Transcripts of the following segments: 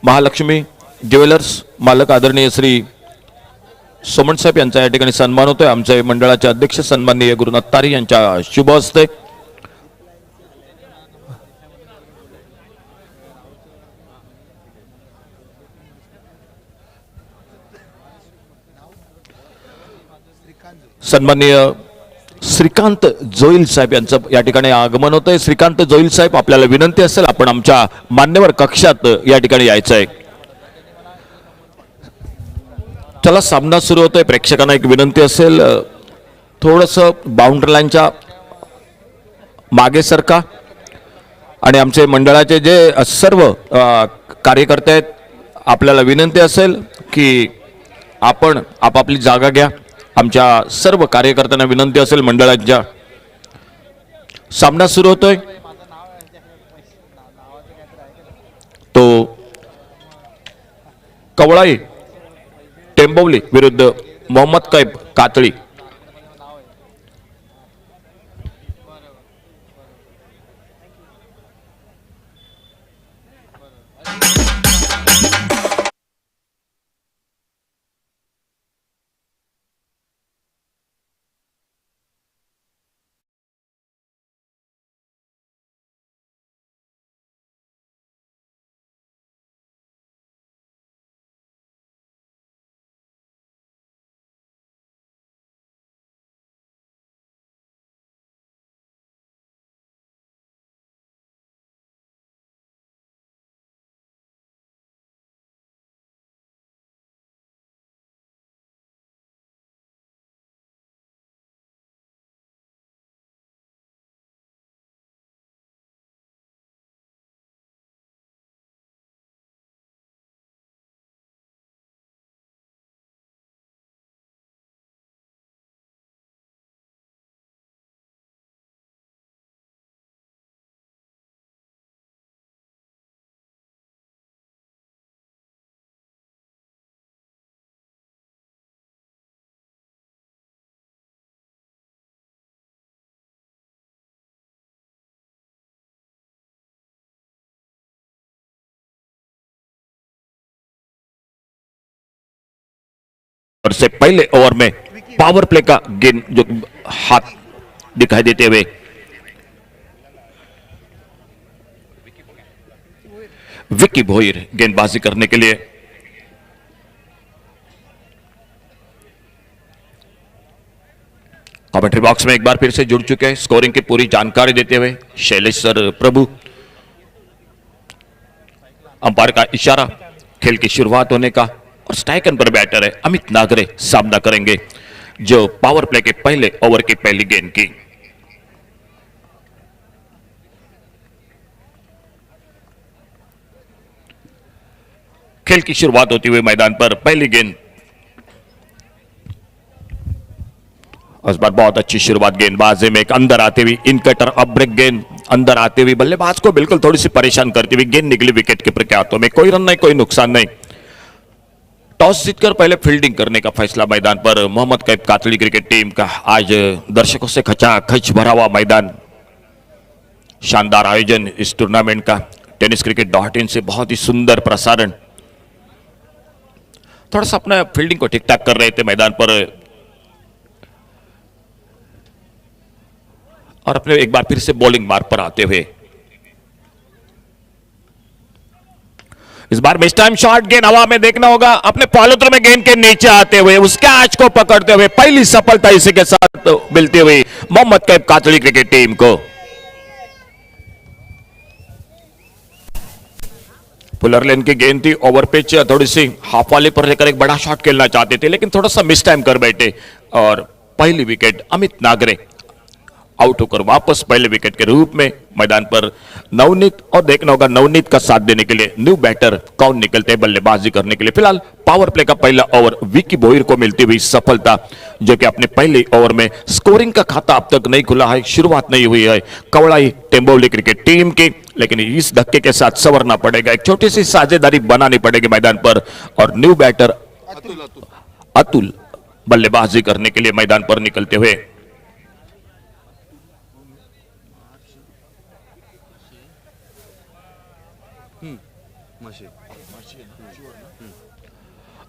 Mahalakshmi jewellers मालक आदरणीय श्री सोमण साहेब यांचा या ठिकाणी सन्मान होतोय। आमचे मंडळाचे अध्यक्ष सन्माननीय गुरुनाथ तारी यांच्या शुभ हस्ते सन्माननीय श्रीकांत जोईल साहेब यांचं या ठिकाणी आगमन होतंय। श्रीकांत जोईल साहेब, आपल्याला विनंती असेल आपण आमच्या मान्यवर कक्षात या ठिकाणी यायचं आहे। चला, सामना सुरू होतोय। प्रेक्षकांना एक विनंती असेल, थोडंसं बाउंड्री लाईनच्या मागे सरका आणि आमचे मंडळाचे जे सर्व कार्यकर्ते आहेत, आपल्याला विनंती असेल की आपण आपापली जागा घ्या। आमच्या सर्व कार्यकर्त्यांना विनंती असेल मंडळाच्या, सामना सुरू होतोय। तो कवळाई टेंबवली विरुद्ध मोहम्मद कैफ कातळी। और से पहले ओवर में पावर प्ले का गेंद जो हाथ दिखाई देते हुए विकी भोईर गेंदबाजी करने के लिए। कमेंट्री बॉक्स में एक बार फिर से जुड़ चुके हैं, स्कोरिंग की पूरी जानकारी देते हुए शैलेश सर प्रभु। अंपायर का इशारा, खेल की शुरुआत होने का, और स्ट्राइकन पर बैटर है अमित नागरे सामना करेंगे जो पावर प्ले के पहले ओवर की पहली गेंद की। खेल की शुरुआत होती हुई मैदान पर पहली गेंद, इस बार बहुत अच्छी शुरुआत गेंदबाजी में, एक अंदर आते हुई इन कटर अब ब्रेक गेंद अंदर आते हुई बल्लेबाज को बिल्कुल थोड़ी सी परेशान करती हुई गेंद निकली विकेट कीपर के हाथों में। कोई रन नहीं, कोई नुकसान नहीं। टॉस जीतकर पहले फील्डिंग करने का फैसला मैदान पर मोहम्मद कैफ कातड़ी क्रिकेट टीम का। आज दर्शकों से खचाखच भरा हुआ मैदान, शानदार आयोजन इस टूर्नामेंट का। tenniscricket.in से बहुत ही सुंदर प्रसारण। थोड़ा सा अपना फील्डिंग को ठीक ठाक कर रहे थे मैदान पर, और अपने एक बार फिर से बॉलिंग मार्ग पर आते हुए इस बार मिस टाइम शॉट गेंद हवा में देखना होगा, अपने फॉलोथ्रू में गेंद के नीचे आते हुए उस कैच को पकड़ते हुए पहली सफलता इसी के साथ मिलती हुई मोहम्मद कैफ कातड़ी क्रिकेट टीम को। पुलर लेन की गेंद थी, ओवर पिच थोड़ी सी हाफ वाले पर लेकर एक बड़ा शॉट खेलना चाहते थे, लेकिन थोड़ा सा मिस टाइम कर बैठे और पहली विकेट अमित नागरे आउट होकर वापस पहले विकेट के रूप में मैदान पर नवनीत, और देखना होगा नवनीत का साथ देने के लिए न्यू बैटर कौन निकलते हैं बल्लेबाजी करने के लिए। फिलहाल पावर प्ले का पहला ओवर विकी भोईर को मिलती हुई सफलता, जो कि अपने पहले ओवर में स्कोरिंग का खाता अब तक नहीं खुला है, शुरुआत नहीं हुई है कवड़ाई टेंबोली क्रिकेट टीम की, लेकिन इस धक्के के साथ संवरना पड़ेगा, एक छोटी सी साझेदारी बनानी पड़ेगी मैदान पर। और न्यू बैटर अतुल बल्लेबाजी करने के लिए मैदान पर निकलते हुए।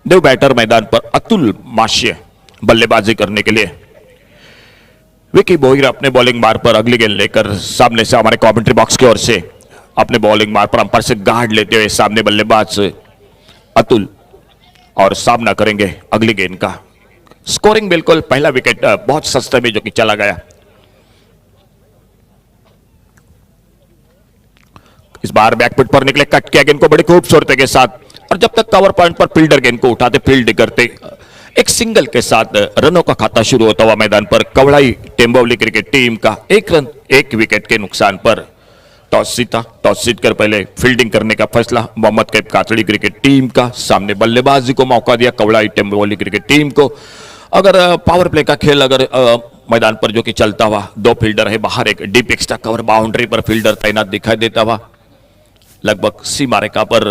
न्यू बैटर मैदान पर अतुल माश्य बल्लेबाजी करने के लिए। विकी बोहिर अपने बॉलिंग मार पर अगली गेंद लेकर सामने से हमारे कमेंट्री बॉक्स की ओर से अपने बॉलिंग मार पर अंपायर से गार्ड लेते हुए सामने बल्लेबाज अतुल और सामना करेंगे अगली गेंद का। स्कोरिंग बिल्कुल पहला विकेट बहुत सस्ते में जो कि चला गया। इस बार बैकफुट पर निकले, कट किया गेंद को बड़ी खूबसूरती के साथ, और जब तक कवर पॉइंट पर फील्डर गेंद को उठाते फील्ड करते एक सिंगल के साथ रनों का खाता शुरू होता हुआ मैदान पर कवड़ाई टेंबोली क्रिकेट टीम का 1 रन 1 विकेट के नुकसान पर टॉस जीता। टॉस जीतकर पहले फील्डिंग करने का फैसला मोहम्मद कैफ कातड़ी क्रिकेट टीम का। सामने बल्लेबाजी को मौका दिया कवड़ाई टेंबोली क्रिकेट टीम को। अगर पावर प्ले का खेल अगर मैदान पर जो कि चलता हुआ, 2 फील्डर है बाहर, एक डीप एक्स्ट्रा कवर बाउंड्री पर फील्डर तैनात दिखाई देता हुआ, लगभग सीमा रेखा पर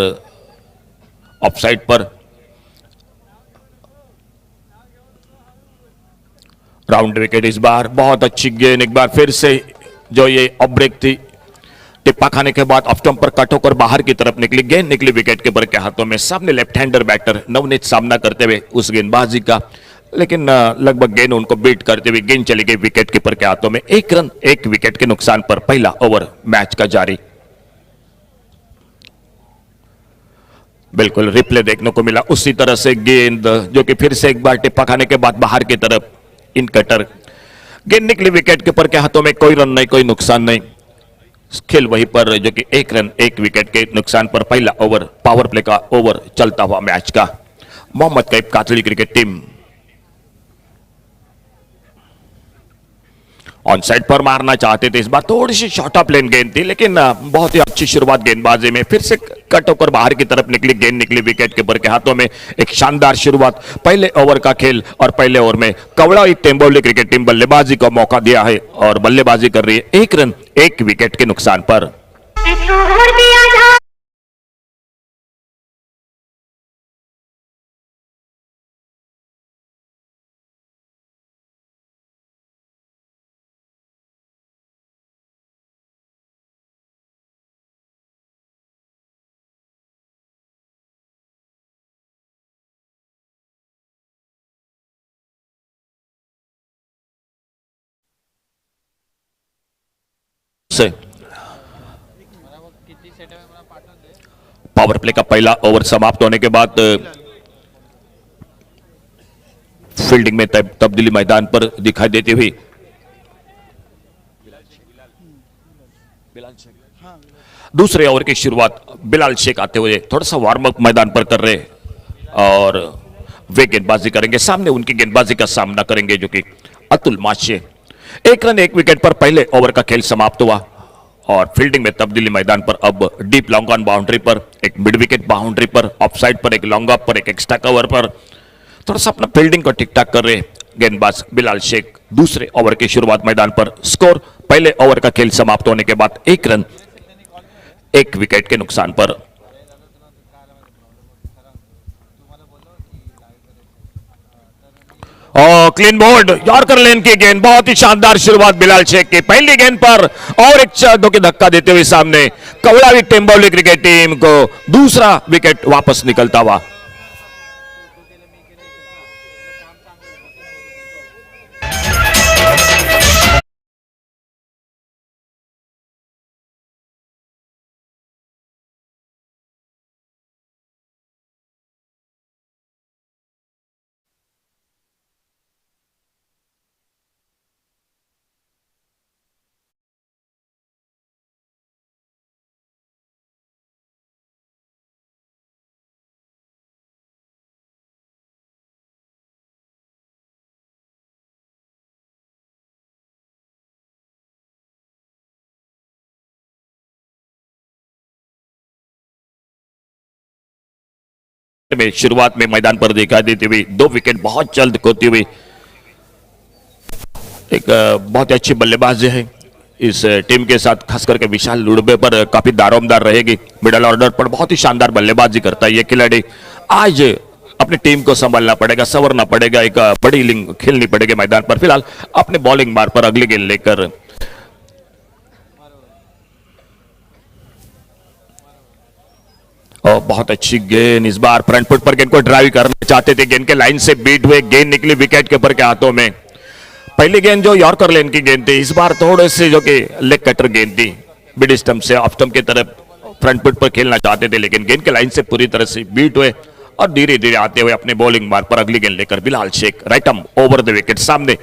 ऑफसाइड पर राउंड विकेट। इस बार बहुत अच्छी गेंद, एक बार फिर से जो ये ऑफ ब्रेक थी, टिप्पा खाने के बाद ऑफ स्टंप पर कट होकर बाहर की तरफ निकली गेंद, निकली विकेट कीपर के हाथों में। सामने लेफ्ट हैंडर बैटर नवनीत सामना करते हुए उस गेंदबाजी का, लेकिन लगभग गेंद उनको बीट करते हुए गेंद चली गई विकेट कीपर के हाथों में। 1 रन 1 विकेट के नुकसान पर पहला ओवर मैच का जारी। बिल्कुल रिप्ले देखने को मिला उसी तरह से गेंद जो कि फिर से एक बार टिप्पा खाने के बाद बाहर की तरफ इन कटर गेंद निकली विकेट कीपर के हाथों में। कोई रन नहीं, कोई नुकसान नहीं, खेल वहीं पर जो कि 1 रन 1 विकेट के नुकसान पर पहला ओवर पावर प्ले का ओवर चलता हुआ मैच का। मोहम्मद कैफ कातड़ी क्रिकेट टीम ऑन साइड पर मारना चाहते थे। इस बार थोड़ी सी शॉर्ट ऑफ लेन गेंद थी, लेकिन बहुत ही अच्छी शुरुआत गेंदबाजी में। फिर से कट होकर बाहर की तरफ निकली गेंद, निकली विकेट कीपर के हाथों में। एक शानदार शुरुआत पहले ओवर का खेल, और पहले ओवर में कवड़ाई टेंबोली क्रिकेट टीम बल्लेबाजी का मौका दिया है और बल्लेबाजी कर रही है 1 रन 1 विकेट के नुकसान पर। पावर प्ले का पहला ओवर समाप्त होने के बाद फील्डिंग में तब्दीली मैदान पर दिखाई देती हुई दूसरे ओवर की शुरुआत बिलाल शेख आते हुए थोड़ा सा वार्म अप मैदान पर कर रहे, और वे गेंदबाजी करेंगे। सामने उनकी गेंदबाजी का सामना करेंगे जो कि अतुल माशे। 1 रन 1 विकेट पर पहले ओवर का खेल समाप्त हुआ, और फील्डिंग में तब्दीली मैदान पर अब डीप लॉन्ग ऑन बाउंड्री पर, एक मिड विकेट बाउंड्री पर, ऑफ साइड पर, एक लॉन्ग ऑफ पर, एक एक्स्ट्रा कवर पर थोड़ा सा अपना फील्डिंग को ठीक ठाक कर रहे गेंदबाज बिलाल शेख। दूसरे ओवर की शुरुआत मैदान पर, स्कोर पहले ओवर का खेल समाप्त होने के बाद 1 रन 1 विकेट के नुकसान पर। और क्लीन बोर्ड यॉर्कर लेन की गेंद, बहुत ही शानदार शुरुआत बिलाल शेख की पहली गेंद पर, और एक दो के धक्का देते हुए सामने कवड़ाई टेंबोली क्रिकेट टीम को दूसरा विकेट वापस निकलता हुआ। में शुरुआत में मैदान पर दिखाई देती हुई 2 विकेट बहुत जल्द खोती हुई एक बहुत अच्छी बल्लेबाज है इस टीम के साथ, खास करके विशाल लुड़बे पर काफी दारोमदार रहेगी। मिडल ऑर्डर पर बहुत ही शानदार बल्लेबाजी करता है ये खिलाड़ी। आज अपनी टीम को संभालना पड़ेगा, संवरना पड़ेगा, एक बड़ी इनिंग खेलनी पड़ेगी मैदान पर। फिलहाल अपने बॉलिंग मार पर अगली गेंद लेकर और बहुत अच्छी गेंद इस बार फ्रंट फुट पर गेंद को ड्राइव करना चाहते थे, गेंद के लाइन से बीट हुए, गेंद निकली विकेट कीपर के हाथों में। पहली गेंद जो यॉर्कर लेन की गेंद थी, इस बार थोड़े से जो कि लेग कटर गेंद थी, मिड स्टंप से ऑफ स्टंप की तरफ फ्रंट फुट पर खेलना चाहते थे, लेकिन गेंद के लाइन से पूरी तरह से बीट हुए और धीरे धीरे आते हुए अपने बॉलिंग मार्ग पर अगली गेंद लेकर Bilal Shaikh right arm over the wicket, सामने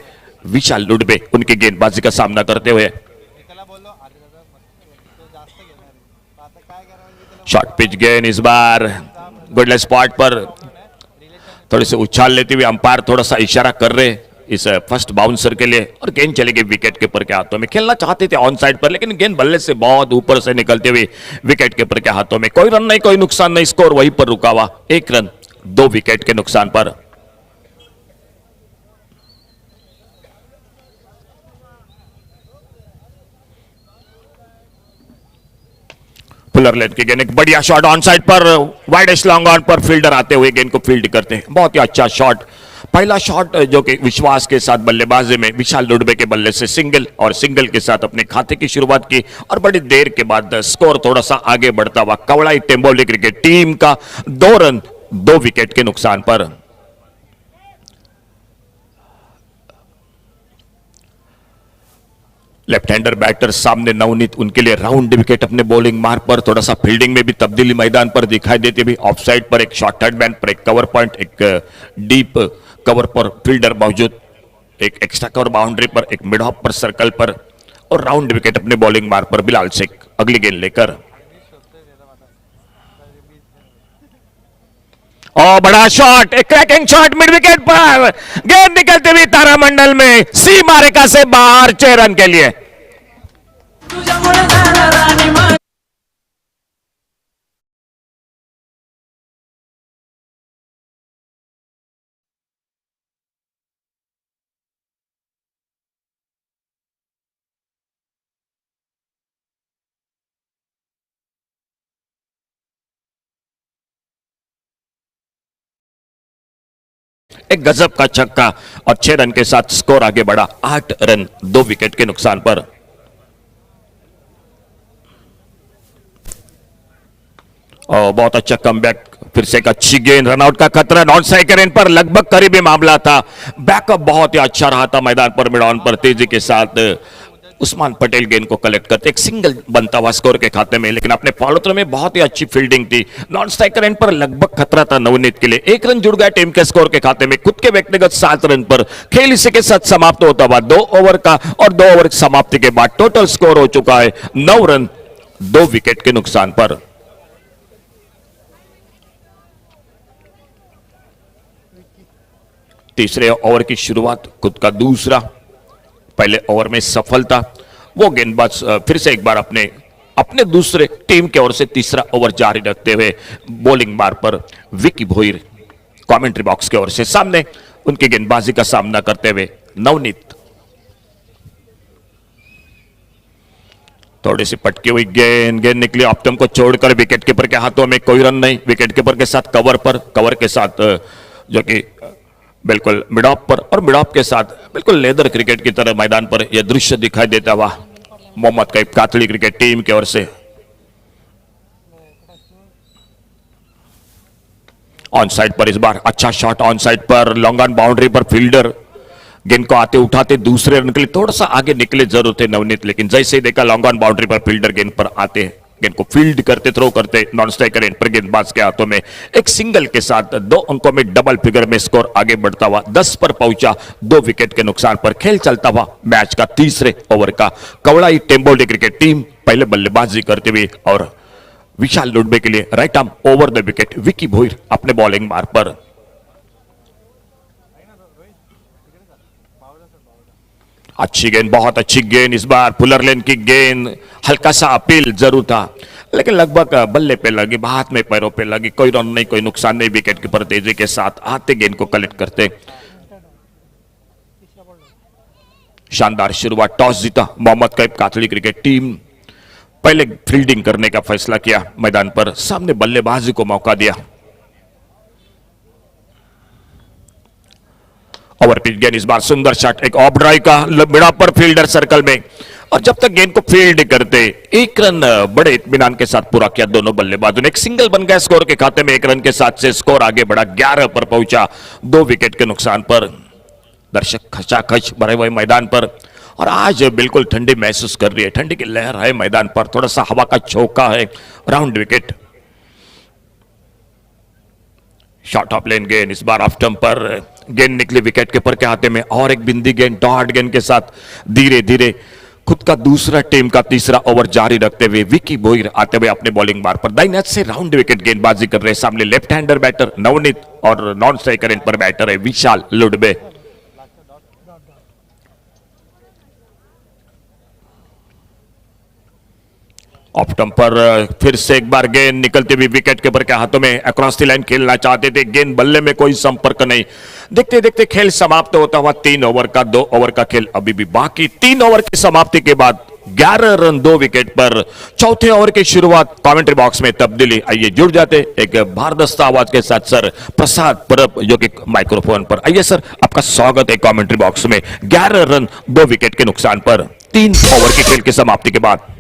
विशाल लुडबे उनकी गेंदबाजी का सामना करते हुए। शॉर्ट पिच गेंद इस बार गुडलेस स्पॉट पर थोड़े से उछाल लेते हुए अंपायर थोड़ा सा इशारा कर रहे इस फर्स्ट बाउंसर के लिए, और गेंद चली गई विकेट कीपर के हाथों में। खेलना चाहते थे ऑन साइड पर, लेकिन गेंद बल्ले से बहुत ऊपर से निकलते हुए विकेट कीपर के हाथों में। कोई रन नहीं, कोई नुकसान नहीं, स्कोर वहीं पर रुका हुआ, 1 रन 2 विकेट के नुकसान पर। फुलर लेन की गेंद, एक बढ़िया shot on side per, wide long on per fielder आते हुए गेंद को फील्ड करते हैं। बहुत ही अच्छा शॉट, पहला शॉट जो कि विश्वास के साथ बल्लेबाजी में विशाल लुडबे के बल्ले से सिंगल, और सिंगल के साथ अपने खाते की शुरुआत की, और बड़ी देर के बाद स्कोर थोड़ा सा आगे बढ़ता हुआ कवड़ाई टेम्बोली क्रिकेट टीम का 2 रन 2 विकेट के नुकसान पर। लेफ्ट हैंडर बैटर सामने नवनीत, उनके लिए राउंड विकेट अपने बॉलिंग मार्ग पर, थोड़ा सा फील्डिंग में भी तब्दीली मैदान पर दिखाई देती हुई। ऑफ साइड पर एक शॉर्ट थर्ड मैन पर एक कवर पॉइंट, एक डीप कवर पर फील्डर मौजूद, एक एक्स्ट्रा कवर बाउंड्री पर, एक मिड ऑफ पर सर्कल पर, और राउंड विकेट अपने बॉलिंग मार्ग पर बिलाल शेख अगली गेंद लेकर। और बड़ा शॉट, एक क्रैकिंग शॉट मिड विकेट पर, गेंद निकलती हुई तारामंडल में सीमा रेखा से बाहर 6 रन के लिए। एक गजब का छक्का और 6 रन के साथ स्कोर आगे बढ़ा 8 रन 2 विकेट के नुकसान पर। और बहुत अच्छा कमबैक, फिर से एक अच्छी गेंद, रनआउट का खतरा, नॉन स्ट्राइकर एंड पर लगभग करीबी मामला था। बैकअप बहुत ही अच्छा रहा था मैदान पर, मिड ऑन पर तेजी के साथ उस्मान पटेल गेंद को कलेक्ट करते, एक सिंगल बनता हुआ स्कोर के खाते में, लेकिन अपने फॉलो थ्रो में बहुत ही अच्छी फील्डिंग थी। नॉन स्ट्राइकर एंड पर लगभग खतरा था नवनीत के लिए। 1 रन जुड़ गया टीम के स्कोर के खाते में, खुद के व्यक्तिगत 7 रन पर। खेल इसी के साथ समाप्त होता हुआ 2 ओवर का, और 2 ओवर समाप्ति के बाद टोटल स्कोर हो चुका है 9 रन 2 विकेट के नुकसान पर। तीसरे ओवर की शुरुआत, खुद का दूसरा, पहले ओवर में सफलता। वो गेंदबाज फिर से एक बार अपने दूसरे टीम की ओर से तीसरा ओवर जारी रखते हुए बॉलिंग मार्ग पर विकी भोईर कमेंट्री बॉक्स की ओर से सामने उनकी गेंदबाजी का सामना करते हुए नवनीत। थोड़ी सी पटकी हुई गेंद निकली ऑफ स्टंप को छोड़कर विकेट कीपर के हाथों में, कोई रन नहीं। विकेट कीपर के साथ कवर पर, कवर के साथ जो कि बिल्कुल मिड ऑफ पर, और मिड ऑफ के साथ बिल्कुल लेदर क्रिकेट की तरह मैदान पर यह दृश्य दिखाई देता हुआ मोहम्मद कैफ कातली क्रिकेट टीम की ओर से। ऑन साइड पर इस बार अच्छा shot, on side per long on boundary per fielder गेंद को आते उठाते दूसरे रन के लिए थोड़ा सा आगे निकले जरूर थे नवनीत, लेकिन जैसे ही देखा long on boundary per fielder गेंद पर आते हैं, गेंद को फील्ड करते, थ्रो करते, नॉन स्ट्राइकर एंड पर गेंदबाज के हाथों में एक सिंगल के साथ 2 अंकों में डबल फिगर में स्कोर आगे बढ़ता हुआ 10 पर पहुंचा 2 विकेट के नुकसान पर। खेल चलता हुआ मैच का तीसरे ओवर का कवड़ाई टेम्बोली क्रिकेट टीम पहले बल्लेबाजी करते हुए, और विशाल लुडबे के लिए right arm over the wicket Vicky Bhoir अपने बॉलिंग मार्ग पर। अच्छी गेंद, बहुत अच्छी गेंद इस बार फुलर लेन की गेंद, हल्का सा अपील जरूर था, लेकिन लगभग बल्ले पे लगी, हाथ में पैरों पे लगी, कोई रन नहीं, कोई नुकसान नहीं। विकेट कीपर तेजी के साथ आते गेंद को कलेक्ट करते। शानदार शुरुआत, टॉस जीता मोहम्मद कैफ कातली क्रिकेट टीम, पहले फील्डिंग करने का फैसला किया मैदान पर, सामने बल्लेबाजी को मौका दिया। ओवर पिच गेंद इस बार सुंदर शॉट, एक ऑफ ड्राइव का mid of per fielder circle में और जब तक गेंद को फील्ड करते, एक रन बड़े इत्मीनान के साथ पूरा किया दोनों बल्लेबाजों ने। एक सिंगल बन गया स्कोर के खाते में, 1 रन के साथ से स्कोर आगे बढ़ा, 11 पर पहुंचा 2 विकेट के नुकसान पर। दर्शक खचाखच भरे हुए मैदान पर, और आज बिल्कुल ठंडी महसूस कर रही है, ठंडी की लहर है मैदान पर, थोड़ा सा हवा का झोंका है। राउंड विकेट, शॉर्ट ऑफ लेन गेंद, इस बार ऑफ स्टंप पर गेंद निकली विकेट कीपर के हाथे में, और एक बिंदी गेंद डॉट गेंद के साथ धीरे धीरे खुद का दूसरा टीम का तीसरा ओवर जारी रखते हुए विकी भोईर आते हुए अपने बॉलिंग मार्ग पर दाहिने हाथ से राउंड विकेट गेंदबाजी कर रहे। सामने लेफ्ट हैंडर बैटर नवनीत और नॉन स्ट्राइकर एंड पर बैटर है विशाल लुडबे। ऑफ स्टंप पर फिर से एक बार गेंद निकलती हुई विकेट कीपर के हाथों में, अक्रॉस द लाइन खेलना चाहते थे, गेंद बल्ले में कोई संपर्क नहीं। देखते देखते खेल समाप्त होता हुआ 3 ओवर का, 2 ओवर का खेल अभी भी बाकी। 3 ओवर की समाप्ति के बाद 11 रन 2 विकेट पर। चौथे ओवर की शुरुआत, कमेंट्री बॉक्स में तब्दीली। आइए जुड़ जाते एक भारदस्त आवाज के साथ सर प्रसाद परब जो कि माइक्रोफोन पर। आइए सर, आपका स्वागत है कमेंट्री बॉक्स में। 11 रन 2 विकेट के नुकसान पर 3 ओवर के खेल की समाप्ति के बाद।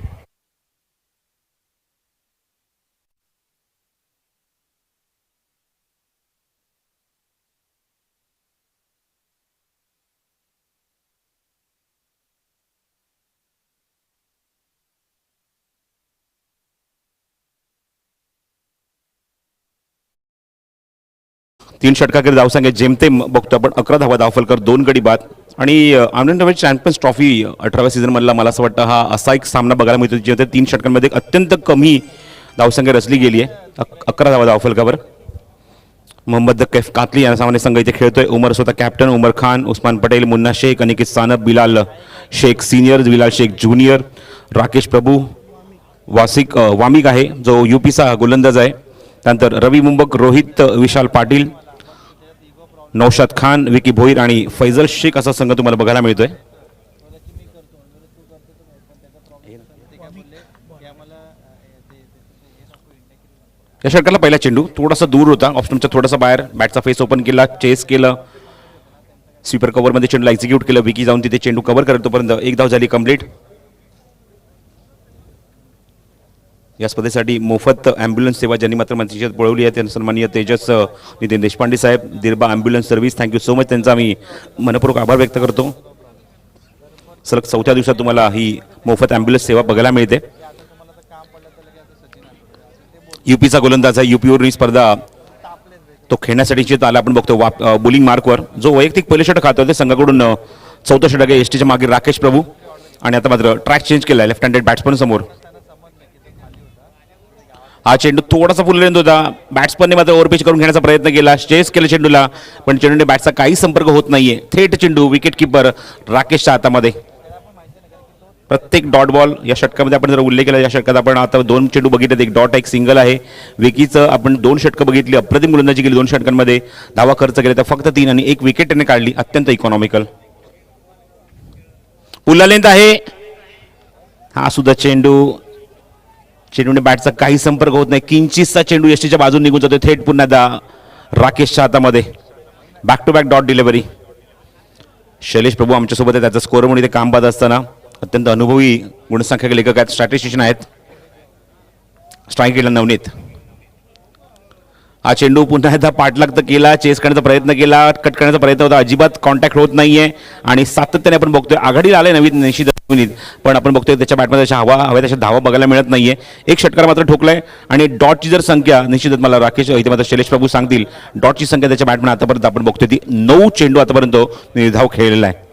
तीन षटकाकडे धावसंख्या जेमतेम बघतो आपण 11 धावा धावफलकर 2 गडी बाद आणि आनंद चॅम्पियन्स ट्रॉफी 18व्या सीझन मधला मला असं वाटतं हा असा एक सामना बघायला मिळतो जिथे 3 षटकांमध्ये अत्यंत कमी धावसंख्या रचली गेली आहे। 11 धावा धावफलकावर मोहम्मद कैफ कातली या सामने संघ इथे खेळतोय। उमर स्वतः captain, Umar Khan, Usman Patel, Munna Shaikh, Aniket Sanap, Bilal Shaikh senior, Bilal Shaikh junior, Rakesh प्रभू, वामिक आहे जो यूपीचा गोलंदाज आहे। त्यानंतर रवी मुंबक, रोहित विशाल पाटील, नौशाद खान, विकी भोईर आणि फैजल शेख असा संघ तुम्हाला बघायला मिळतोय। या षटकाला पहिला चेंडू थोडासा दूर होता, ऑप्शनच्या थोडासा बाहेर, बॅटचा फेस ओपन केला, चेस केलं, स्वीपर कव्हर मध्ये चेंडूला एक्झिक्यूट केलं, विकी जाऊन तिथे चेंडू कव्हर करत तोपर्यंत 1 धाव झाली कंप्लीट। या स्पर्धेसाठी मोफत ॲम्ब्युलन्स सेवा ज्यांनी मात्र मंत्रिपरिषद पळवली आहे त्यांना सन्माननीय Tejas Nitin Deshpande saheb, Dirba ambulance service, thank you so much, त्यांचा मी मनपूर्वक आभार व्यक्त करतो। सलग 4थ्या दिवसात तुम्हाला ही मोफत ॲम्ब्युलन्स सेवा बघायला मिळते। यूपीचा गोलंदाज आहे, यूपीवर ही स्पर्धा तो खेळण्यासाठी आला आपण बघतो बॉलिंग मार्कवर, जो वैयक्तिक पहिले षटक खातो ते संघाकडून 4थं षटक आहे एसटीच्या मागे राकेश प्रभू, आणि आता मात्र ट्रॅक चेंज केला आहे लेफ्ट हँडेड बॅट्समन समोर। हा चेंडू थोडासा फुल लेंथ होता, बॅट्समनने मात्र ओव्हरपिच करून घेण्याचा प्रयत्न केला, चेस केलं चेंडूला, पण चेंडूने बॅटचा काही संपर्क होत नाहीये। थेट चेंडू विकेट कीपर राकेशच्या हातामध्ये। प्रत्येक डॉट बॉल या षटकामध्ये आपण जर उल्लेख केला, या षटकात आपण आता 2 चेंडू बघितले, एक डॉट एक सिंगल आहे। विकीचं आपण 2 षटकं बघितली, अप्रतिम गोलंदाजी केली 2 षटकांमध्ये, धावा खर्च केले तर फक्त 3 आणि 1 विकेट त्याने काढली, अत्यंत इकॉनॉमिकल। पुन्हा लेंथ आहे, हा सुद्धा चेंडूने बॅटचा काही संपर्क होत नाही, किंचितचा चेंडू एसटीच्या बाजूने निघून जातो, थेट पुन्हा राकेशच्या हातामध्ये। Back to back dot delivery. Shailesh Prabhu आमच्यासोबत आहे, त्याचा स्कोर म्हणून इथे काम पाहत असताना अत्यंत अनुभवी गुणसंख्या लेखक आहेत, स्ट्रॅटेजिशियन आहेत। स्ट्राईक केला नवनीत, हा चेंडू पुन्हा एकदा पाठलाग तर केला, चेस करण्याचा प्रयत्न केला, कट करण्याचा प्रयत्न होता, अजिबात कॉन्टॅक्ट होत नाहीये आणि सातत्याने आपण बघतोय आघाडीला आले नवीन निशित, पण आपण बघतोय त्याच्या बॅटमध्ये त्याच्या धावा बघायला मिळत नाहीये। एक षटकार मात्र ठोकलाय आणि डॉटची जर संख्या निश्चितच मला राकेश इथे मात्र शैलेश प्रभू सांगतील, डॉटची संख्या त्याच्या बॅटमध्ये आतापर्यंत आपण बघतोय ती 9 चेंडू आतापर्यंत निर्धाव खेळलेला आहे।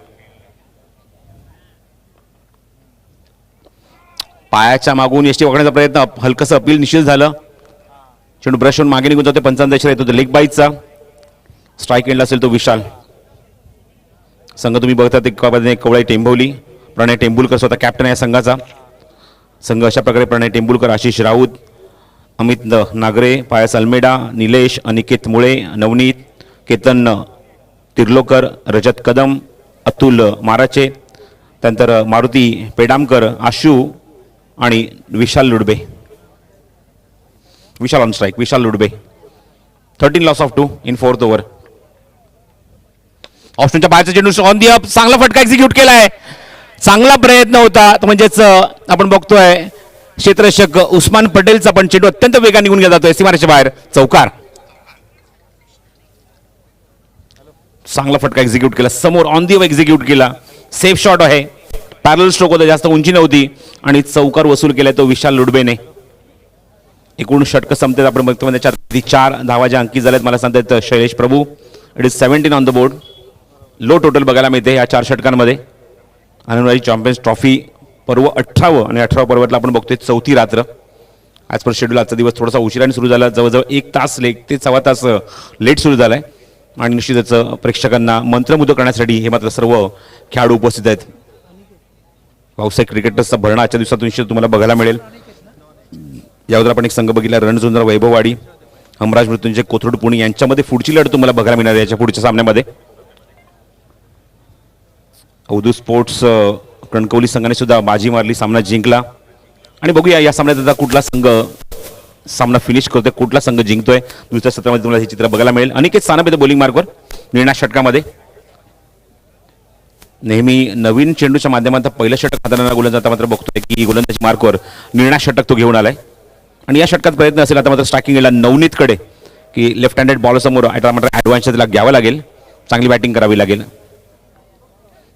पायाच्या मागून एसटी वगळण्याचा प्रयत्न, हलकसं अपील निश्चित झालं, चेंडू ब्रश होऊन मागे निघून जाते, पंचांचा इशारा येतो लेग बाईटचा। स्ट्राईक एंडला असेल तो विशाल। संघ तुम्ही बघता ते कवळाई टेंभवली, प्रणय टेंबुलकर स्वतः कॅप्टन आहे या संघाचा। संघ अशा प्रकारे प्रणय टेंबुलकर, आशिष राऊत, अमित नागरे, पायस अल्मेडा, निलेश, अनिकेत मुळे, नवनीत, केतन तिर्लोकर, रजत कदम, अतुल माराचे, त्यानंतर मारुती पेडामकर, आशू आणि Vishal Ludbe. Vishal on strike, Vishal Ludbe. 13 loss of 2 in 4th over. ऑप्शनच्या बाहेरचा चेंडू ऑन दी अप, चांगला फटका एक्झिक्यूट केलाय, चांगला प्रयत्न होता तो म्हणजेच आपण बघतोय क्षेत्ररक्षक उस्मान पटेलचा पण चेंडू अत्यंत वेगाने निघून गेला जातोय सीमारेषेच्या बाहेर. चौकार. चांगला फटका एक्झिक्यूट केला, समोर ऑन दी एक्झिक्यूट केला. सेफ शॉट आहे, पॅरल स्ट्रोक होता, जास्त उंची नव्हती आणि चौकार वसूल केलाय तो विशाल लुडबेने. एकूण षटक संपतात आपण बघतो त्याच्यात 4 धावाच्या अंकी झाल्यात मला सांगतात Shailesh Prabhu. It is 17 on the board. Low total बघायला मिळते या 4 षटकांमध्ये. आनंदराज चॅम्पियन्स ट्रॉफी पर्व 18वं आणि 18व्या पर्वातला आपण बघतोय 4थी रात्र. ॲज पर शेड्यूल आजचा दिवस थोडासा उशिराने सुरू झाला, जवळजवळ 1 तास लेट ते 1.25 तास लेट सुरू झालाय आणि निश्चितच प्रेक्षकांना मंत्रमुग्ध करण्यासाठी हे मात्र सर्व खेळाडू उपस्थित आहेत. व्यावसायिक क्रिकेटर्सचा भरणा आजच्या दिवसात निश्चित तुम्हाला बघायला मिळेल. यावर आपण एक संघ बघितला रणजुंजर वैभववाडी, हमराज मृत्युंजय कोथरूड पुणे यांच्यामध्ये पुढची लढत तुम्हाला बघायला मिळणार याच्या पुढच्या सामन्यामध्ये. अवधूत स्पोर्ट्स कणकवली संघाने सुद्धा बाजी मारली, सामना जिंकला आणि बघूया या सामन्यात आता कुठला संघ सामना फिनिश करतोय, कुठला संघ जिंकतोय. दुसऱ्या सत्रामध्ये तुम्हाला हे चित्र बघायला मिळेल. अनिकेत सानप येते बॉलिंग मार्कवर निर्णायक षटकामध्ये. नेहमी नवीन चेंडूच्या माध्यमातून पहिलं षटक हाताळणारा गोलंदाज आता मात्र बघतोय की गोलंदाजी मार्कवर निर्णायक षटक तो घेऊन आलाय आणि या षटकात प्रयत्न असेल आता मात्र स्ट्रायकिंग याला नवनीतकडे की लेफ्ट हँडेड बॉल समोर आता मात्र ॲडव्हान्स त्याला घ्यावं लागेल, चांगली बॅटिंग करावी लागेल.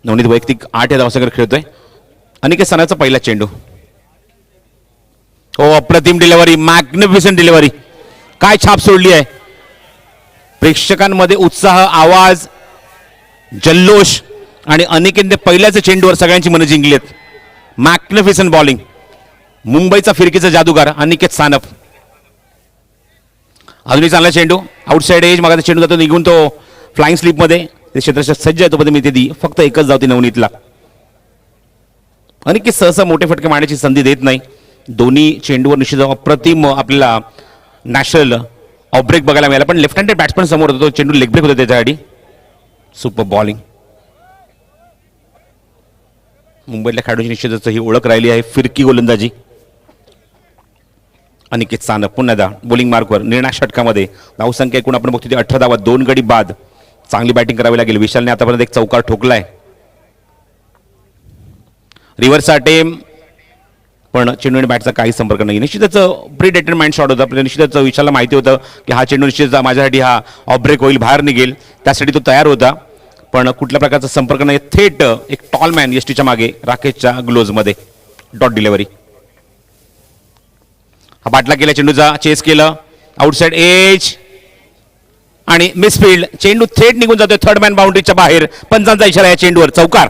नवनीत वैयक्तिक 8 या धावांसह खेळतोय. अनिकेत सानपचा पहिला चेंडू. हो, अप्रतिम डिलिव्हरी, मॅग्निफिसंट डिलिव्हरी. काय छाप सोडली आहे. प्रेक्षकांमध्ये उत्साह, आवाज, जल्लोष आणि अनिकेतने पहिल्याच चेंडूवर सगळ्यांची मनं जिंकली आहेत. Magnificent bowling. मुंबईचा फिरकीचा जादूगार अनिकेत सानप. अजूनही चांगला चेंडू आउटसाइड एज. मग चेंडू जातो निघून तो फ्लाइंग स्लिपमध्ये. ते क्षेत्राच्या सज्ज आहे तोपर्यंत मी ते दी फक्त एकच जावती नवनीतला. अनिकेत सहसा मोठे फटके मारण्याची संधी देत नाही. दोन्ही चेंडूवर निश्चित अप्रतिम आपल्याला नॅशनल ऑफब्रेक बघायला मिळाला, पण लेफ्ट हँडेड बॅट्समन समोर होता, तो चेंडू लेग ब्रेक होता त्याच्यासाठी. Super bowling. मुंबईतल्या खेळाडूंची निश्चितच ही ओळख राहिली आहे, फिरकी गोलंदाजी. अनिकेत सानप पुन्हा एकदा बॉलिंग मार्कवर निर्णायक षटकामध्ये. धावसंख्या एकूण आपण बघतो 18 धावा, 2 गडी बाद. चांगली बॅटिंग करावी लागेल. विशालने आतापर्यंत एक चौकार ठोकलाय. रिव्हर्स अटेम्प्ट पण चेंडू आणि बॅटचा काही संपर्क नाही. निश्चितच प्री डिटरमाइंड शॉट होता. आपल्याला निश्चितच विशालला माहिती होतं की हा चेंडू निश्चित माझ्यासाठी हा ऑफ ब्रेक होईल, बाहेर निघेल, त्यासाठी तो तयार होता. पण कुठल्या प्रकारचा संपर्क नाही. थेट एक टॉलमॅन यष्टीच्या मागे राकेशच्या ग्लोजमध्ये डॉट डिलिव्हरी. हा बाटला केला, चेंडूचा चेस केलं, आउटसाइड एज आणि मिसफिल्ड. चेंडू थेट निघून जातोय थर्ड मॅन बाउंड्रीच्या बाहेर. पंचांचा इशारा या चेंडूवर. चौकार.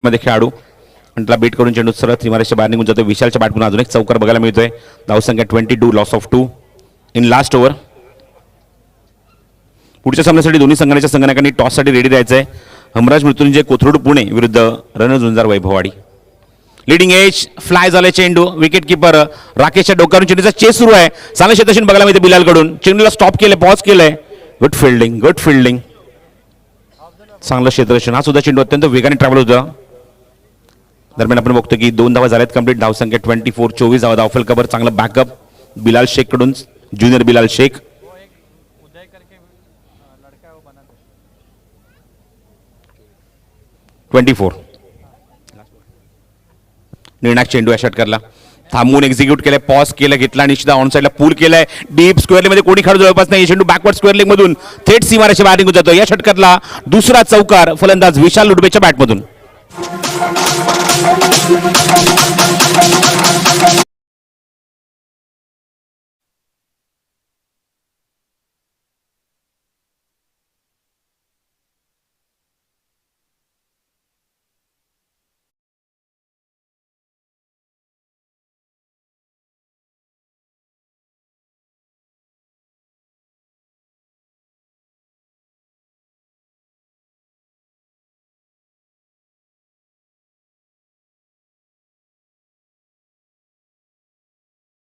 मध्ये खेळाडू आणि त्याला बीट करून चेंडू सरळ त्रिमारेच्या बाहेर निघून जातो. विशालच्या बॅटमधून अजून एक चौकार बघायला मिळतोय. धावसंख्या 22, loss of 2 in last over. पुढच्या सामन्यासाठी दोन्ही संघाच्या संघनायकांनी टॉससाठी रेडी राहायचं आहे. हमराज मृत्युंजय कोथरूड पुणे विरुद्ध Ranzunjar Vaibhavwadi. Leading age fly झाले चेंडू. विकेट किपर राकेशच्या डोक्यावरून चेंडूचा चेस सुरू आहे. चांगलं क्षेत्ररक्षण बघायला मिळते बिलालकडून. चेंडूला स्टॉप केलंय, पॉज केलंय. Good fielding, good fielding. चांगलं क्षेत्ररक्षण. हा सुद्धा चेंडू अत्यंत वेगाने ट्रॅव्हल होता. दरम्यान आपण बघतो की 2 धावा झाल्यात कंप्लीट. धावसंख्या 24, 24 धावा. धावफल कव्हर चांगलं बॅकअप बिलाल शेख कडून, ज्युनियर बिलाल शेख. 24. निर्णायक चेंडू या षटकाला थांबवून एक्झिक्यूट केलाय, पॉज केलं, घेतला आणि ऑन साईडला पूल केलाय. डीप स्क्वेअर मध्ये कोणी खेळाडू जवळपास नाही. चेंडू बॅकवर्ड स्क्वेअर लेग मधून थेट सीमारेषेच्या बाहेर निघून जातो. या षटकातला दुसरा चौकार फलंदाज विशाल लुडबेच्या बॅटमधून.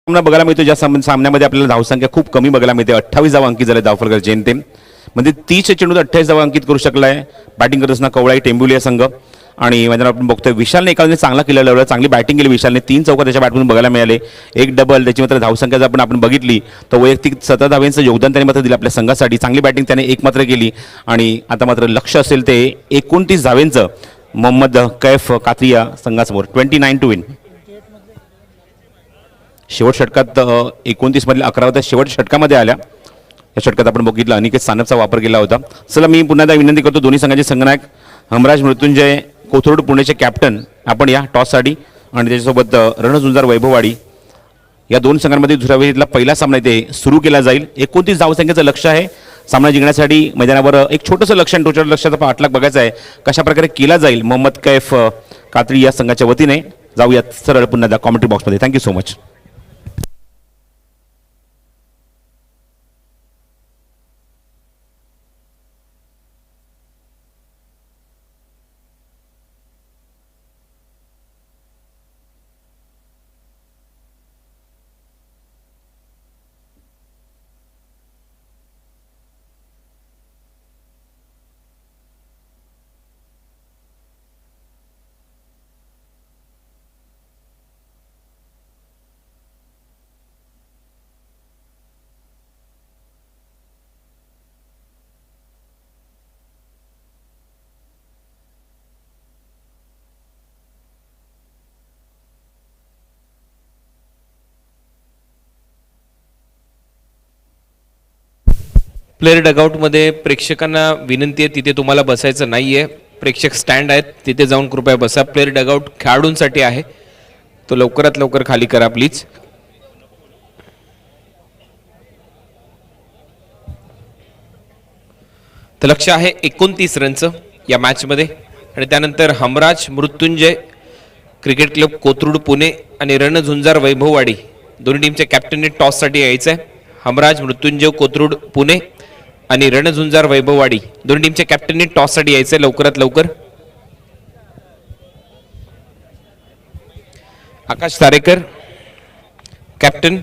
सामना बघायला मिळतो ज्या सामन्यामध्ये आपल्याला धावसंख्या खूप कमी बघायला मिळते. 28 धावा अंकी झाले धावफलक जेमतेम. म्हणजे 30 चेंडूत 28 धावा अंकित करू शकला आहे बॅटिंग करत असताना कवळाई टेंबुलिया संघ. आणि मैदानात आपण बघतोय विशालने एका चांगला केला लावला, चांगली बॅटिंग केली विशालने. 3 चौका त्याच्या बॅटमधून बघायला मिळाले, एक डबल. त्याची मात्र धावसंख्या जर आपण बघितली तर वैयक्तिक 17 धावांचं योगदान त्याने मात्र दिलं आपल्या संघासाठी. चांगली बॅटिंग त्याने एक मात्र केली. आणि आता मात्र लक्ष असेल ते 29 धावांचं मोहम्मद कैफ कात्रिया संघासमोर. 29 टू विन. शेवट षटकात 29 मधल्या 11 शेवट षटकामध्ये आल्या. या षटकात आपण बघितलं अनिकेत सानपचा वापर केला होता. चला मी पुन्हा एकदा विनंती करतो दोन्ही संघाचे संघनायक हमराज मृत्युंजय कोथरूड पुणेचे कॅप्टन आपण या टॉससाठी, आणि त्याच्यासोबत रणझुंजार वैभववाडी या दोन संघांमध्ये दुसऱ्या वेळेला पहिला सामना इथे सुरू केला जाईल. 29 धावसंख्येचं लक्ष आहे सामना जिंकण्यासाठी. मैदानावर एक छोटंसं लक्ष आणि टोचर लक्षाचा पाठलाग बघायचा आहे कशा प्रकारे केला जाईल मोहम्मद कैफ कात्री या संघाच्या वतीने. जाऊयात सरळ पुन्हा एकदा कॉमेंट्री बॉक्समध्ये. Thank you so much. प्लेयर डगआउटमध्ये प्रेक्षकांना विनंती आहे तिथे तुम्हाला बसायचं नाहीये. प्रेक्षक स्टँड आहेत तिथे जाऊन कृपया बसा. प्लेयर डगआउट खेळाडूंसाठी आहे, तो लवकरात लवकर खाली करा प्लीज. तर लक्ष आहे 29 रनचं या मॅचमध्ये. आणि त्यानंतर हमराज मृत्युंजय क्रिकेट क्लब कोथरूड पुणे आणि रणझुंजार वैभववाडी दोन्ही टीमच्या कॅप्टनने टॉससाठी यायचं आहे. हमराज मृत्युंजय कोथरूड पुणे आणि रणझुंजार वैभववाडी दोन्ही टीमच्या कॅप्टनने टॉससाठी यायचं लवकरात लवकर. आकाश तारेकर कॅप्टन,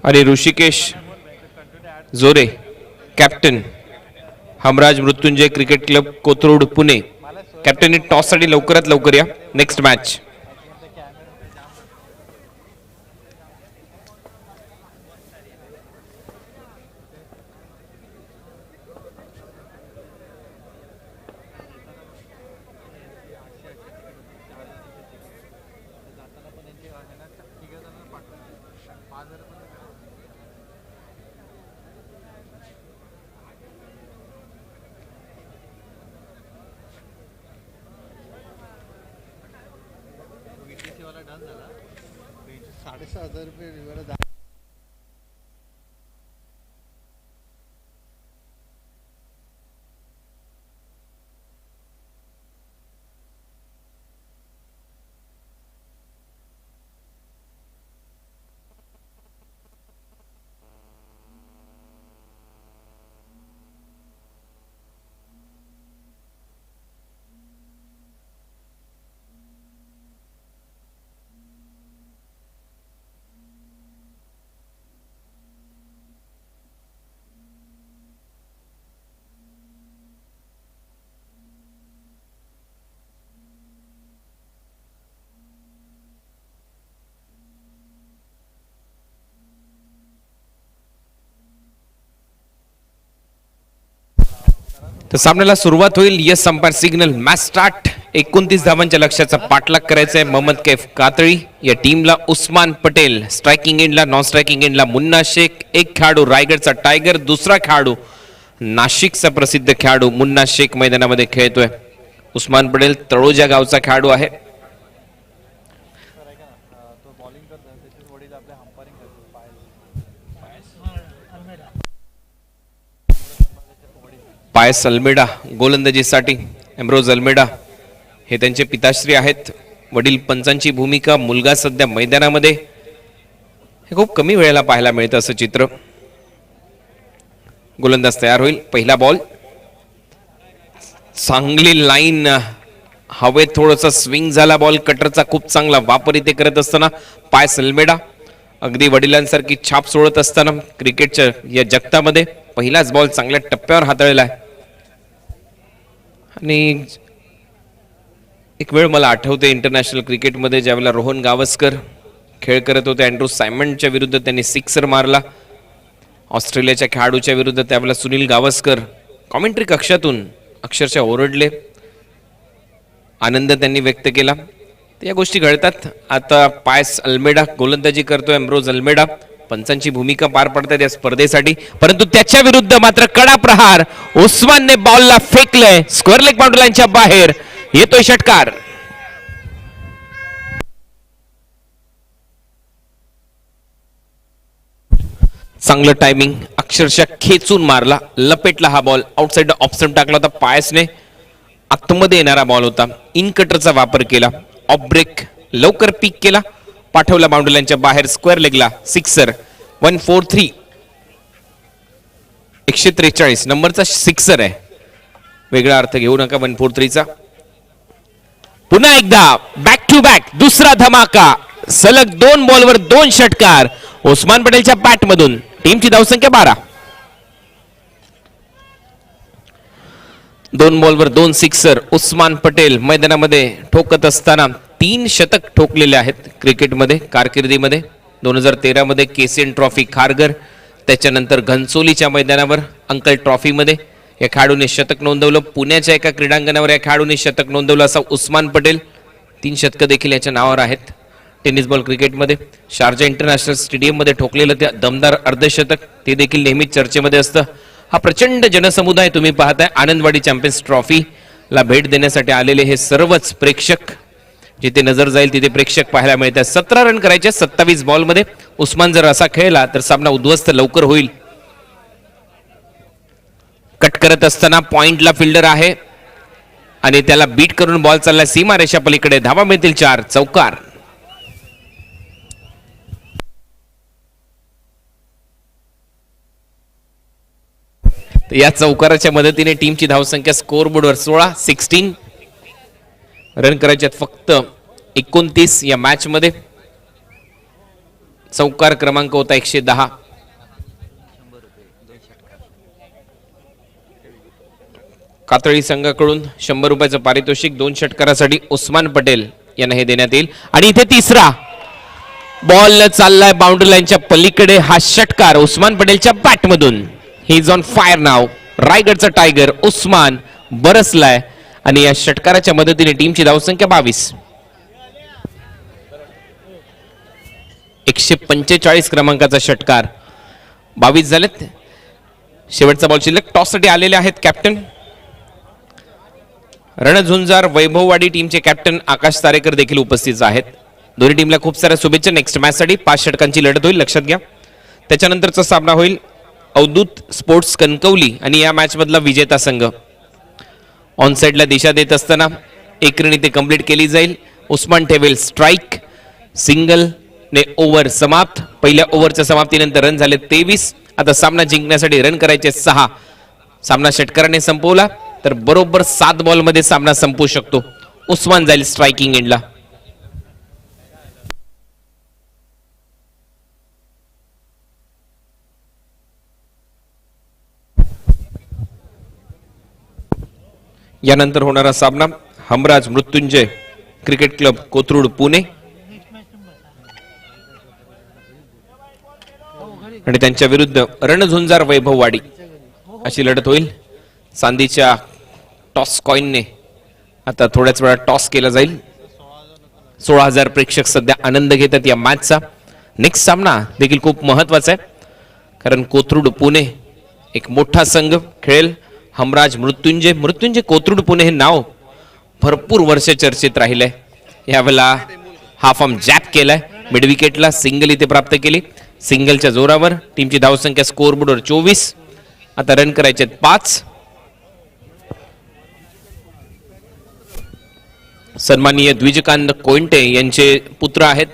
आणि Rishikesh Jore captain Hamraj Mrityunjay cricket club Kothrud Pune. कॅप्टनने टॉससाठी लवकरात लवकर या. Next match. तर सामन्याला सुरुवात होईल. Yes umpire signal. Match start. 29 धावांच्या लक्ष्याचा पाठलाग करायचा आहे मोहम्मद कैफ कातळी या टीमला. उस्मान पटेल स्ट्रायकिंग एंडला, नॉन स्ट्रायकिंग एंडला मुन्ना शेख. एक खेळाडू रायगडचा टायगर, दुसरा खेळाडू नाशिकचा प्रसिद्ध खेळाडू मुन्ना शेख मैदानामध्ये खेळतोय. उस्मान पटेल तळोजा गावचा खेळाडू आहे. पायस अल्मेडा गोलंदाजीसाठी. एम्ब्रोज अल्मेडा हे त्यांचे पिताश्री आहेत. वडील पंचांची भूमिका, मुलगा सध्या मैदानामध्ये. हे खूप कमी वेळेला पाहायला मिळतं असं चित्र. गोलंदाज तयार होईल. पहिला बॉल. चांगली लाईन हवेत थोडासा स्विंग झाला बॉल, कटरचा खूप चांगला वापर इथे करत असताना पायस अल्मेडा अगदी वडिलांसारखी छाप सोडत असताना क्रिकेटच्या या जगतामध्ये पहिलाच बॉल चांगल्या टप्प्यावर हाताळलेला आहे. आणि एक वेळ मला आठवते इंटरनॅशनल क्रिकेटमध्ये ज्यावेळेला रोहन गावस्कर खेळ करत होते अँड्रू सायमंडच्या विरुद्ध त्यांनी सिक्सर मारला ऑस्ट्रेलियाच्या खेळाडूच्या विरुद्ध, त्यावेळेला सुनील गावस्कर कॉमेंट्री कक्षातून अक्षरशः ओरडले, आनंद त्यांनी व्यक्त केला. तर या गोष्टी घडतात. आता पायस अल्मेडा गोलंदाजी करतोय, एम्ब्रोज अल्मेडा पंचांची भूमिका पार पडतात या स्पर्धेसाठी, परंतु त्याच्या विरुद्ध मात्र कडा प्रहार उस्मानने बॉलला फेकलंय, स्क्वेअर लेग बाउंड्री लाईनच्या बाहेर येतोय षटकार. चांगलं टायमिंग, अक्षरशः खेचून मारला, लपेटला हा बॉल, आउटसाइड ऑफ स्टंप टाकला होता पायसने. आतमध्ये येणारा बॉल होता, इन कटरचा वापर केला, ऑफ ब्रेक लवकर पिक केला, पाठवला बाउंड्री लाईनच्या बाहेर, स्क्वेअर लेगला सिक्सर. 143 143 नंबरचा सिक्सर आहे, वेगळा अर्थ घेऊ नका 143चा. पुन्हा एकदा बॅक टू बॅक दुसरा धमाका, सलग 2 बॉलवर 2 षटकार उस्मान पटेलच्या बॅट मधून. टीमची धावसंख्या 12. 2 बॉलवर 2 सिक्सर उस्मान पटेल मैदानामध्ये ठोकत असताना 3 शतक ठोकलेले आहेत क्रिकेटमध्ये कारकिर्दीमध्ये. 2013 मध्ये केसीएन ट्रॉफी खारघर, त्याच्यानंतर घनसोलीच्या मैदानावर अंकल ट्रॉफीमध्ये या खेळाडूने शतक नोंदवलं. पुण्याच्या एका क्रीडांगणावर या खेळाडूने शतक नोंदवलं असा उस्मान पटेल. 3 शतकं देखील याच्या नावावर आहेत. टेनिस बॉल क्रिकेटमध्ये शारजा इंटरनॅशनल स्टेडियममध्ये ठोकलेलं ते दमदार अर्धशतक ते देखील नेहमीच चर्चेमध्ये असतं. हा प्रचंड जनसमुदाय तुम्ही पाहताय. आनंदवाडी चॅम्पियन्स ट्रॉफीला भेट देण्यासाठी आलेले हे सर्वच प्रेक्षक, जिथे नजर जाईल तिथे प्रेक्षक पाहायला मिळतात. 17 रन करायचे 27 बॉलमध्ये. उस्मान जर असा खेळला तर सामना उद्ध्वस्त लवकर होईल. कट करत असताना पॉइंटला फिल्डर आहे आणि त्याला बीट करून बॉल चालला सीमा रेषा पलीकडे. धावा मिळतील 4, चौकार. या चौकाराच्या मदतीने टीमची धावसंख्या स्कोअर बोर्डवर 16 रन करायच्यात फक्त 29 या मॅच मध्ये. चौकार क्रमांक होता 110. कातळी संघाकडून 100 रुपयाचं पारितोषिक 2 षटकारासाठी उस्मान पटेल यांना हे देण्यात येईल. आणि इथे तिसरा बॉल चाललाय बाउंड्री लाईनच्या पलीकडे. हा षटकार उस्मान पटेलच्या बॅट मधून. ही इज ऑन फायर नाव. रायगडचा टायगर उस्मान बरसलाय आणि या षटकाराच्या मदतीने टीमची धावसंख्या 22. 145 क्रमांकाचा षटकार. 22 झालेत. शेवटचा बॉल शिल्लक. टॉस साठी आलेले आहेत कॅप्टन रणझुंजार वैभववाडी टीमचे कॅप्टन आकाश तारेकर देखील उपस्थित आहेत. दोन्ही टीमला खूप साऱ्या शुभेच्छा. नेक्स्ट मॅच साठी 5 षटकांची लढत होईल, लक्षात घ्या. त्याच्यानंतरचा सामना होईल अवधूत स्पोर्ट्स कणकवली आणि या मॅच मधला विजेता संघ. ऑन साइडला दिशा देत असताना एक रन इथे कंप्लीट केली जाईल. उस्मान ठेवेल स्ट्राइक. सिंगल ने ओव्हर समाप्त. पहिल्या ओव्हरच्या समाप्तीनंतर रन झाले 23. आता सामना जिंकण्यासाठी रन करायचे 6. सामना षटकाराने संपवला तर बरोबर 7 बॉल मध्ये सामना संपू शकतो. उस्मान जाईल स्ट्रायकिंग एंडला. यानंतर होणारा सामना हमराज मृत्युंजय क्रिकेट क्लब कोथरूड पुणे आणि त्यांच्या विरुद्ध रणझुंजार वैभववाडी अशी लढत होईल. चांदीच्या टॉस कॉइनने आता थोड्याच वेळात टॉस केला जाईल. 16,000 प्रेक्षक सध्या आनंद घेतात या मॅचचा. नेक्स्ट सामना देखील खूप महत्वाचा आहे कारण कोथरूड पुणे एक मोठा संघ खेळेल. हमराज मृत्युंजय कोथरूड पुणे हे नाव भरपूर वर्ष चर्चेत राहिलंय. यावेळेला हा फॉर्म जॅप केलाय. मिड विकेटला सिंगल इथे प्राप्त केली. सिंगलच्या जोरावर टीमची धावसंख्या स्कोअर बोर्डवर 24. आता रन करायचे 5. सन्माननीय द्विजकांत कोयंटे यांचे पुत्र आहेत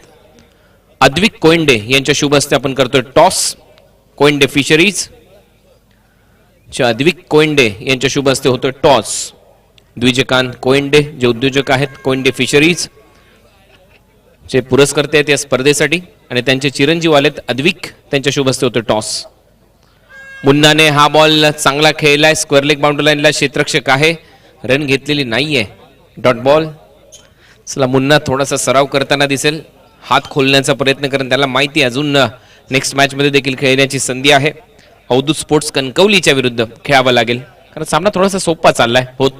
अद्विक कोयंडे यांच्या शुभ हस्ते आपण करतोय टॉस. कोयंडे फिशरीज अद्विक कोयंडे यांच्या शुभ हस्ते होतोय टॉस. द्विजकांत कोयंडे जे उद्योजक आहेत कोयंडे फिशरीज जे पुरस्कर्ते आहेत या स्पर्धेसाठी आणि त्यांचे चिरंजीव आलेत अद्विक, त्यांच्या शुभ हस्ते होतं टॉस. मुन्नाने हा बॉल चांगला खेळलाय, स्क्वेअर लेग बाउंड्री लाईनला क्षेत्ररक्षक आहे, रन घेतलेली नाहीये. Dot ball. चला मुन्ना थोडासा सराव करताना दिसेल, हात खोलण्याचा प्रयत्न करेन, त्याला माहिती अजून नेक्स्ट मॅच मध्ये देखील खेळण्याची संधी आहे. अवधूत स्पोर्ट्स कणकवलीच्या विरुद्ध खेळावा लागेल कारण सामना थोडासा सोपा चाललाय. होत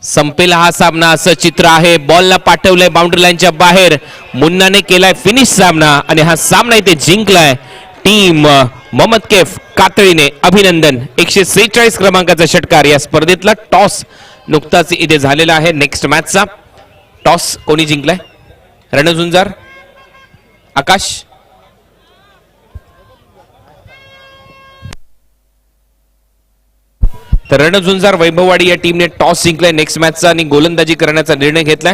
संपेल हा सामना असं चित्र आहे. बॉलला पाठवलंय बाउंड्री लाईनच्या बाहेर, मुन्नाने केलाय फिनिश सामना आणि हा सामना इथे जिंकलाय टीम मोहम्मद कैफ कातळीने. अभिनंदन. 146 क्रमांकाचा षटकार या स्पर्धेतला. टॉस नुकताच इथे झालेला आहे. नेक्स्ट मॅचचा टॉस कोणी जिंकलाय? रणझुंजार, आकाश. तर रणझुंजार वैभववाडी या टीमने टॉस जिंकलाय नेक्स्ट मॅचचा आणि गोलंदाजी करण्याचा निर्णय घेतलाय.